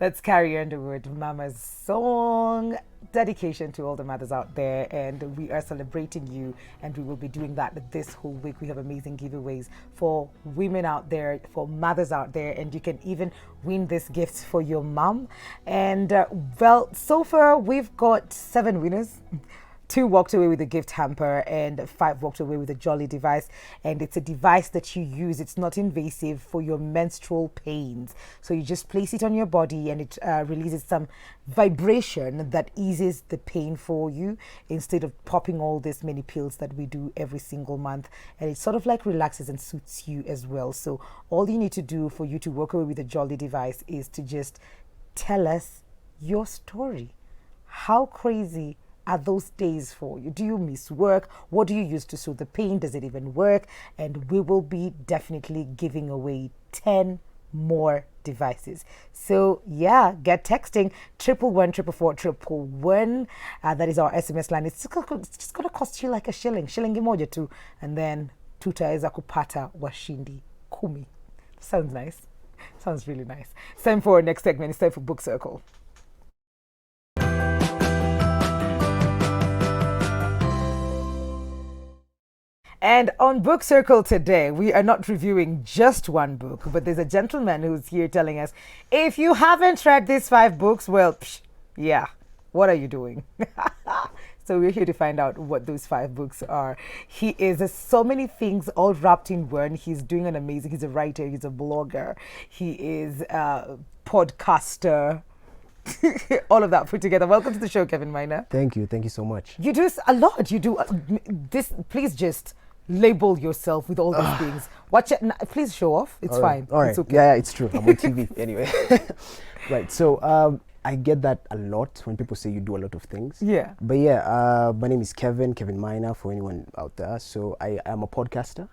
That's Carrie Underwood, Mama's song. Dedication to all the mothers out there, and we are celebrating you, and we will be doing that this whole week. We have amazing giveaways for women out there, for mothers out there, and you can even win this gift for your mom. And well, so far we've got 7 winners. 2 walked away with a gift hamper and 5 walked away with a Jolly device. And it's a device that you use. It's not invasive for your menstrual pains. So you just place it on your body and it releases some vibration that eases the pain for you instead of popping all these many pills that we do every single month. And it sort of like relaxes and suits you as well. So all you need to do for you to walk away with a Jolly device is to just tell us your story. How crazy are those days for you? Do you miss work? What do you use to soothe the pain? Does it even work? And we will be definitely giving away 10 more devices. So yeah, get texting 111 that is our SMS line. It's just gonna cost you like a shilingi moja tu, and then tutaweza kupata washindi 10. Sounds nice. Sounds really nice. It's time for our next segment. It's time for Book Circle. And on Book Circle today, we are not reviewing just one book, but there's a gentleman who's here telling us, if you haven't read these 5 books, well, yeah, what are you doing? So we're here to find out what those 5 books are. He is so many things all wrapped in one. He's doing an amazing, he's a writer, he's a blogger, he is a podcaster, all of that put together. Welcome to the show, Kevin Miner. Thank you so much. You do a lot. You do this. Please just label yourself with all those things. Watch it. Please show off. It's fine. All right. It's okay. Yeah, it's true. I'm on TV anyway. Right. So I get that a lot when people say you do a lot of things. Yeah. But yeah, my name is Kevin Miner for anyone out there. So I am a podcaster.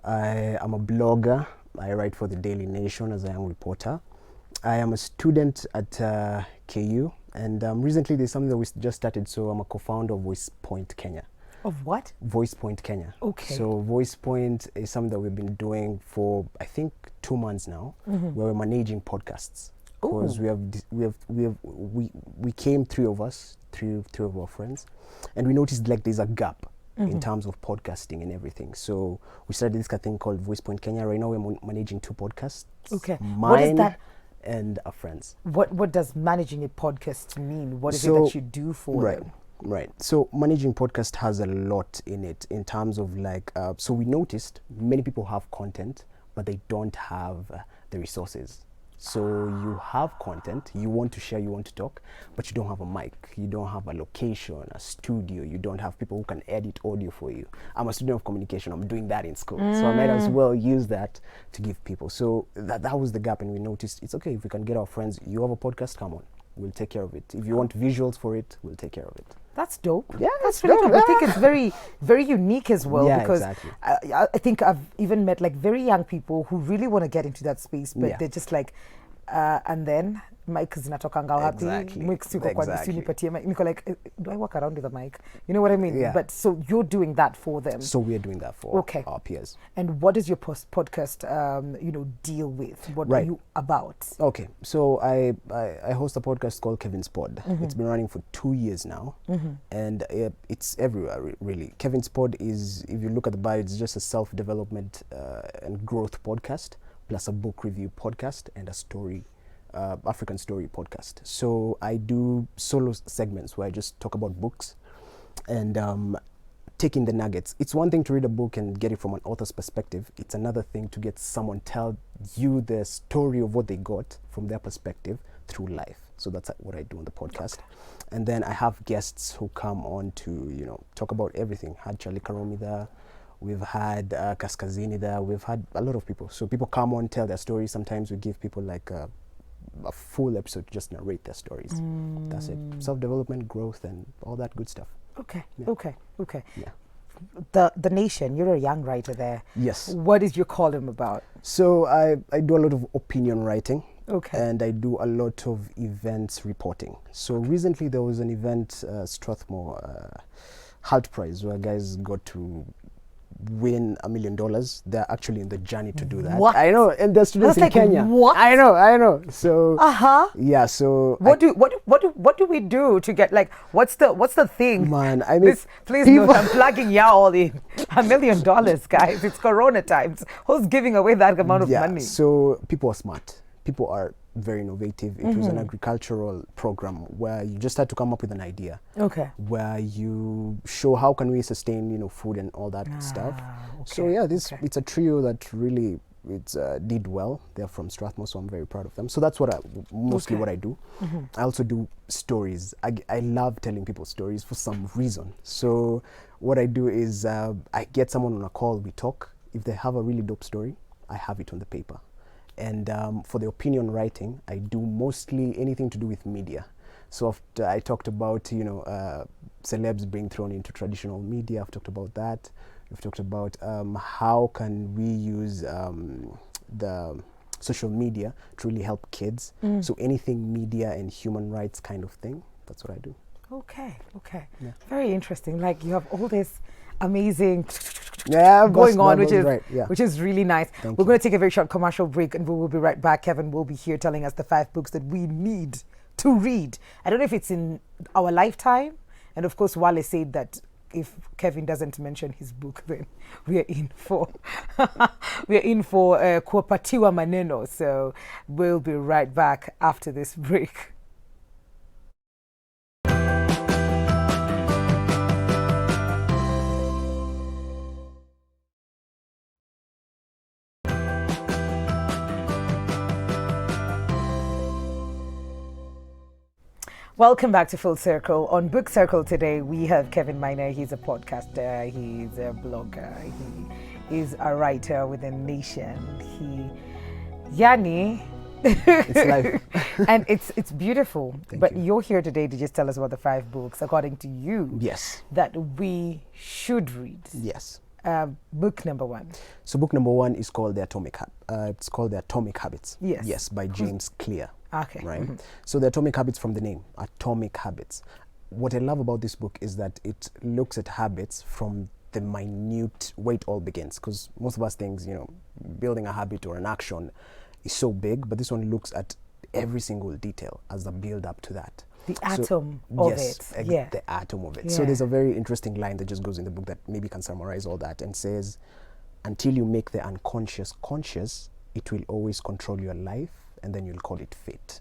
I am a blogger. I write for the Daily Nation as a young reporter. I am a student at KU, and recently there's something that we just started. So I'm a co-founder of Voice Point Kenya. Of what? Voice Point Kenya. Okay. So Voice Point is something that we've been doing for I think 2 months now, where we're managing podcasts. Because we came 3 of us, three of our friends, and we noticed like there's a gap in terms of podcasting and everything. So we started this thing called Voice Point Kenya. Right now we're managing 2 podcasts. Okay. Mine What is that? And our friends. What does managing a podcast mean? What is it that you do for them? Right. So managing podcast has a lot in it in terms of like, so we noticed many people have content, but they don't have the resources. So you have content, you want to share, you want to talk, but you don't have a mic, you don't have a location, a studio, you don't have people who can edit audio for you. I'm a student of communication, I'm doing that in school. So I might as well use that to give people. So that was the gap, and we noticed it's okay if we can get our friends, you have a podcast, come on, we'll take care of it. If you want visuals for it, we'll take care of it. That's dope. Yeah, that's really dope. I think it's very, very unique as well, Yeah, because exactly. I think I've even met like very young people who really want to get into that space, but they're just like, and then mic zinatokanga wapi? Exactly. Mic siko kwa Exactly. nipatie mic. Niko like, do I walk around with a mic? You know what I mean? Yeah. But so you're doing that for them. So we're doing that for Okay. our peers. And what does your podcast, deal with? What are you about? Okay, so I host a podcast called Kevin's Pod. It's been running for 2 years now, and it's everywhere really. Kevin's Pod is, if you look at the bio, it's just a self-development and growth podcast, plus a book review podcast and a story, African story podcast. So I do solo segments where I just talk about books and taking the nuggets. It's one thing to read a book and get it from an author's perspective. It's another thing to get someone tell you the story of what they got from their perspective through life. So that's what I do on the podcast. Okay. And then I have guests who come on to, talk about everything. Had Charlie Karomi there. We've had Kaskazini there. We've had a lot of people. So people come on, tell their stories. Sometimes we give people like a full episode to just narrate their stories. That's it. Self-development, growth, and all that good stuff. Okay. Yeah. Okay. Yeah. The Nation, you're a young writer there. Yes. What is your column about? So I do a lot of opinion writing. Okay. And I do a lot of events reporting. So recently there was an event, Strathmore Halt Prize, where guys got to win $1 million. They're actually in the journey to do that. What? I know, and there's students in like, Kenya. what? I know. So yeah, so what do we do to get, like, what's the thing? Man, I mean, please note, I'm plugging y'all in. $1 million, guys. It's Corona times. Who's giving away that amount of money? So people are smart. People are very innovative. It was an agricultural program where you just had to come up with an idea. Okay. Where you show how can we sustain, food and all that stuff. Okay. So yeah, it's a trio that really did well. They're from Strathmore, so I'm very proud of them. So that's what what I do. I also do stories. I love telling people stories for some reason. So what I do is I get someone on a call, we talk. If they have a really dope story, I have it on the paper. And for the opinion writing, I do mostly anything to do with media. So I talked about, celebs being thrown into traditional media. I've talked about that. We've talked about how can we use the social media to really help kids. So anything media and human rights kind of thing, that's what I do. Okay. Yeah. Very interesting. Like, you have all this amazing going on, which right. is really nice. We're going to take a very short commercial break, and we will be right back. Kevin will be here telling us the 5 books that we need to read. I don't know if it's in our lifetime, and of course Wale said that if Kevin doesn't mention his book, then we're in for kuapatiwa maneno. So we'll be right back after this break. Welcome back to Full Circle. On Book Circle today, we have Kevin Miner. He's a podcaster, he's a blogger, he is a writer with a nation. It's life. And it's beautiful. Thank you. You're here today to just tell us about the 5 books, according to you, Yes. that we should read. Yes. Book number 1. So book number 1 is called The Atomic Habits. Yes. By James Clear. Okay. Right. So the Atomic Habits, from the name, Atomic Habits. What I love about this book is that it looks at habits from the minute where it all begins. Because most of us think, building a habit or an action is so big, but this one looks at every single detail as a build up to that. The atom of it. The atom of it. Yeah. So there's a very interesting line that just goes in the book that maybe can summarize all that, and says, until you make the unconscious conscious, it will always control your life, and then you'll call it fate.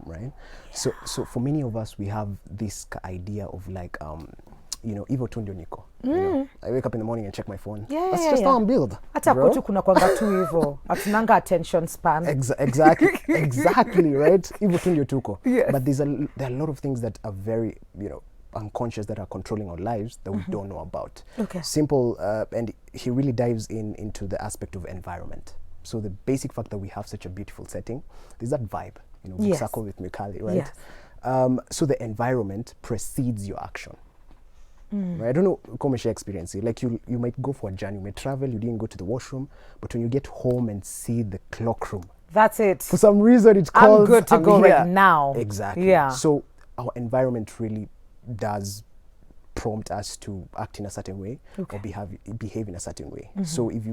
Right? Yeah. So for many of us, we have this idea of like, hivyo tu ndio niko. I wake up in the morning and check my phone. That's just how I'm built. Hata kwetu kuna kwanga tu hivyo. Hatunanga attention span. Exactly, right? Hivyo tu ndio tuko. Yes. But there are a lot of things that are very, unconscious, that are controlling our lives that we don't know about. Okay. Simple, and he really dives into the aspect of environment. So the basic fact that we have such a beautiful setting, there's that vibe, Yes. circle with Mikali, right? Yes. So the environment precedes your action. Right? I don't know, commercial experience. Like you might go for a journey, you may travel, you didn't go to the washroom, but when you get home and see the clock room, that's it. for some reason it calls, I'm good to go here. right now. Exactly. Yeah. So our environment really does prompt us to act in a certain way, or behave in a certain way. So if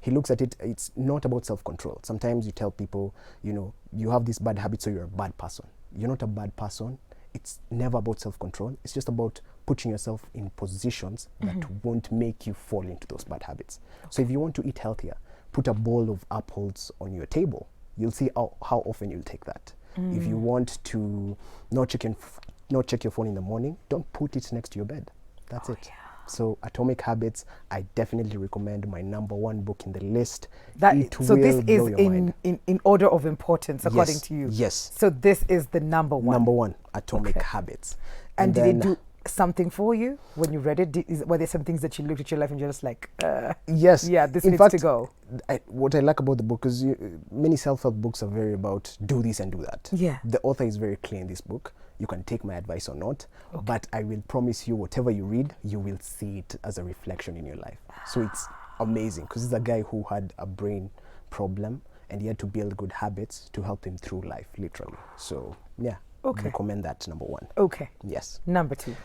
he looks at it, it's not about self-control. Sometimes you tell people, you have this bad habit, so you're a bad person. You're not a bad person. It's never about self-control. It's just about putting yourself in positions that won't make you fall into those bad habits. Okay. So if you want to eat healthier, put a bowl of apples on your table. You'll see how often you'll take that. If you want to not check your phone in the morning, don't put it next to your bed. That's it. Yeah. So Atomic Habits, I definitely recommend, my number 1 book in the list. So this is in order of importance, according to you. Yes. So this is the number 1. Number 1, Atomic Habits. And did it do something for you when you read it? Were there some things that you looked at your life and you're just like, yes, yeah, this in needs fact, to go? What I like about the book is many self-help books are very about do this and do that. Yeah. The author is very clear in this book. You can take my advice or not, but I will promise you, whatever you read, you will see it as a reflection in your life. So it's amazing, because it's a guy who had a brain problem and he had to build good habits to help him through life, literally. So yeah, recommend that, number 1. Okay. Yes. Number 2.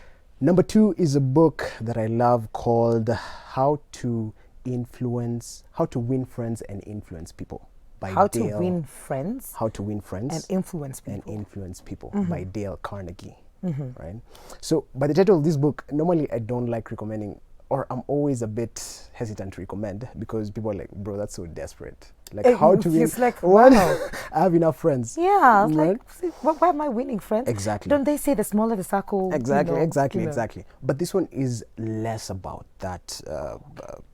Number 2 is a book that I love called How to Win Friends and Influence People by How to Win Friends How to Win Friends and Influence People. By Dale Carnegie. Right? So by the title of this book, normally I don't like recommending, or I'm always a bit hesitant to recommend, because people are like, bro, that's so desperate. Like, how to win? It's like, what? wow. I have enough friends. Yeah, it's right? like, see, why am I winning friends? Exactly. Don't they say the smaller the circle? Exactly, you know, exactly. But this one is less about that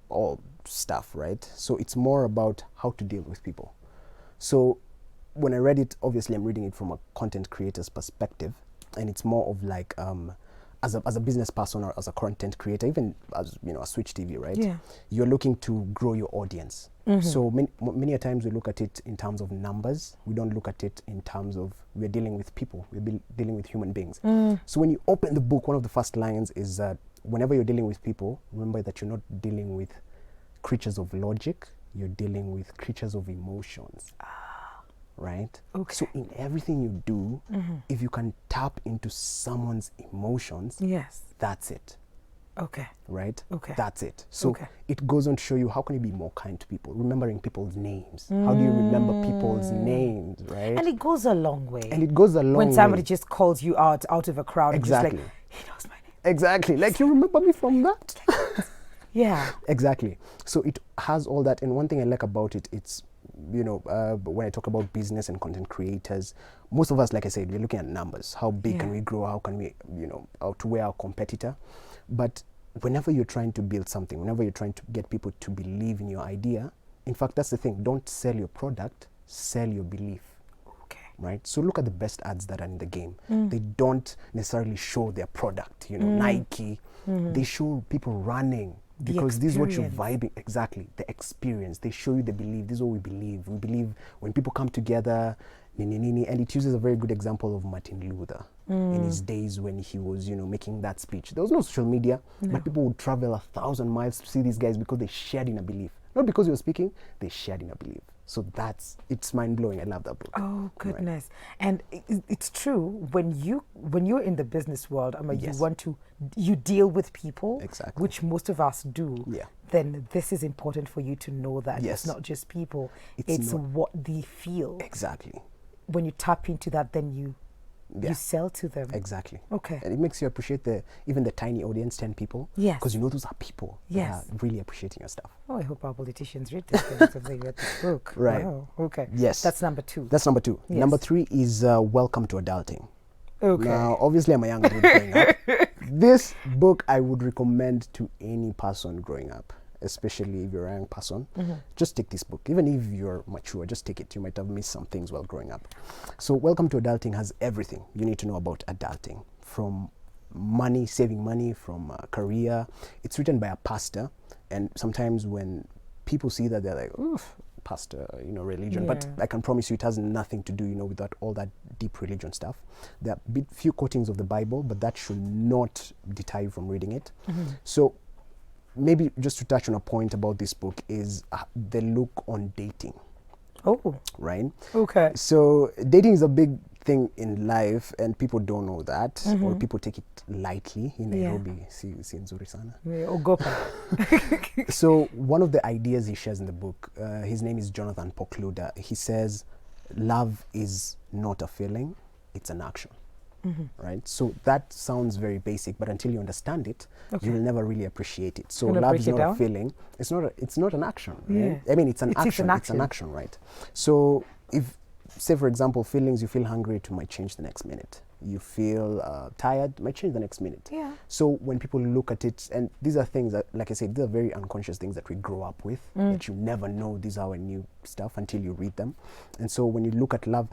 all stuff, right? So it's more about how to deal with people. So when I read it, obviously I'm reading it from a content creator's perspective, and it's more of like as a business person or as a content creator, even as a Switch TV, right? Yeah. You're looking to grow your audience. So many a times we look at it in terms of numbers. We don't look at it in terms of we're dealing with people. We're dealing with human beings. So when you open the book, one of the first lines is that whenever you're dealing with people, remember that you're not dealing with creatures of logic. You're dealing with creatures of emotions. Right? Okay. So in everything you do, if you can tap into someone's emotions, Yes. that's it. Okay. Right? Okay. That's it. So Okay. it goes on to show you how can you be more kind to people, remembering people's names. How do you remember people's names, right? And it goes a long way. And it goes a long way. When somebody just calls you out of a crowd, Exactly. and just like, he knows my name. Exactly. Like, you remember me from that? Yeah. Exactly. So it has all that. And one thing I like about it, it's, when I talk about business and content creators, most of us, like I said, we're looking at numbers. How big can we grow? How can we, outweigh our competitor? But whenever you're trying to build something, whenever you're trying to get people to believe in your idea, in fact, that's the thing. Don't sell your product, sell your belief. Okay. Right? So look at the best ads that are in the game. They don't necessarily show their product, Nike. They show people running, because this is what you're vibing. Exactly. The experience. They show you the belief. This is what we believe. We believe when people come together, and it uses a very good example of Martin Luther in his days when he was, making that speech. There was no social media, but people would travel 1,000 miles to see these guys because they shared in a belief. Not because he was speaking, they shared in a belief. So it's mind-blowing. I love that book. Oh goodness. Right. And it's true, when you're in the business world, Yes. you deal with people, Exactly. which most of us do. Yeah. Then this is important for you to know that Yes. it's not just people, It's not. what they feel. Exactly. When you tap into that, then you sell to them. Exactly. Okay. And it makes you appreciate even the tiny audience, 10 people. Yes. Because those are people Yes. that are really appreciating your stuff. Oh, I hope our politicians read this thing so they read this book. Right. Wow. Okay. Yes. That's number 2. That's number 2. Yes. Number 3 is Welcome to Adulting. Okay. Now, obviously, I'm a young dude growing up. This book I would recommend to any person growing up, especially if you're a young person. Just take this book. Even if you're mature, just take it. You might have missed some things while growing up. So Welcome to Adulting has everything you need to know about adulting, from money, saving money, from career. It's written by a pastor, and sometimes when people see that, they're like, oof, pastor, religion. But I can promise you it has nothing to do, with all that deep religion stuff. There are few quotings of the Bible, but that should not deter you from reading it. So maybe just to touch on a point about this book is the look on dating. Oh. Right? Okay. So dating is a big thing in life, and people don't know that, or people take it lightly. In Nairobi, si nzuri sana. Ogopa. So one of the ideas he shares in the book, his name is Jonathan Pokluda. He says, love is not a feeling, it's an action. Right? So that sounds very basic, but until you understand it, you will never really appreciate it. So love is not a feeling. It's not an action. Right? I mean, it's an action. It's an action, right? So if, say for example, feelings, you feel hungry, it might change the next minute. You feel tired, it might change the next minute. Yeah. So when people look at it, and these are things that, like I said, these are very unconscious things that we grow up with, that you never know these are our new stuff until you read them. And so when you look at love,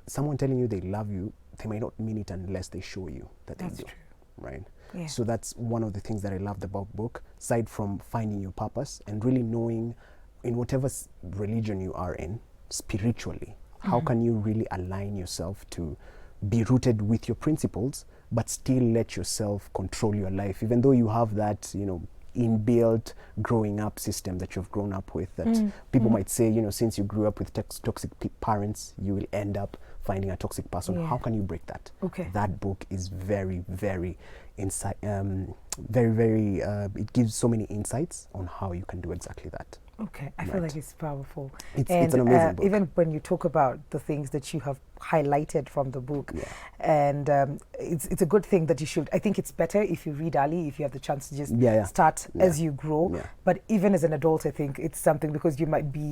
someone telling you they love you, they might not mean it unless they show you that they do. That's true. Right? Yeah. So that's one of the things that I loved about the book, aside from finding your purpose and really knowing, in whatever religion you are in, spiritually, how can you really align yourself to be rooted with your principles, but still let yourself control your life, even though you have that, inbuilt growing up system that you've grown up with, that people might say, since you grew up with toxic parents, you will end up finding a toxic person. Yeah. How can you break that? Okay. That book is very, very insight, very, very. It gives so many insights on how you can do exactly that. Okay, I feel like it's powerful. It's and an amazing book. Even when you talk about the things that you have highlighted from the book, Yeah. and it's a good thing that you should. I think it's better if you read early, if you have the chance to just start as you grow. Yeah. But even as an adult, I think it's something, because you might be,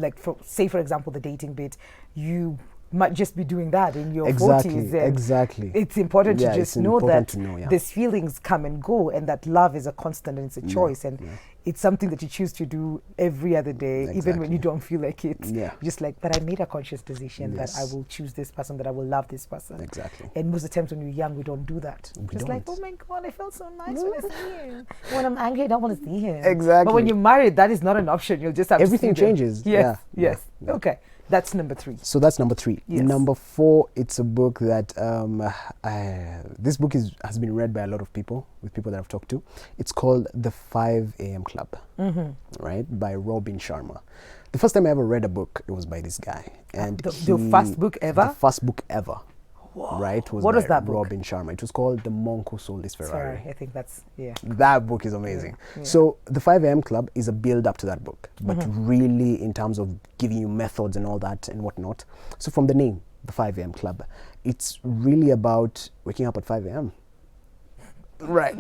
like, say for example, the dating bit, you might just be doing that in your 40s. Exactly. It's important to just know that yeah. these feelings come and go, and that love is a constant and it's a choice, and it's something that you choose to do every other day, even when you don't feel like it. Yeah. Just like, but I made a conscious decision that I will choose this person, that I will love this person. Exactly. And most of the times when you're young, we don't do that. Just like, oh my God, I felt so nice when I see him. When I'm angry, I don't want to see him. Exactly. But when you're married, that is not an option. You'll just have everything to see them. changes. Yes. Yeah. Yes. Yeah. Okay. That's number 3. So that's number 3. Yes. Number 4, it's a book that this book has been read by a lot of people, with people that I've talked to. It's called The 5 a.m. Club, right, by Robin Sharma. The first time I ever read a book, it was by this guy, and the first book ever. The first book ever. Whoa. Right? Was what by was that book? Robin Sharma. It was called The Monk Who Sold His Ferrari. I think that's, That book is amazing. Yeah. So The 5 a.m. Club is a build up to that book, but really in terms of giving you methods and all that and whatnot. So from the name, The 5 a.m. Club, it's really about waking up at 5 a.m. Right.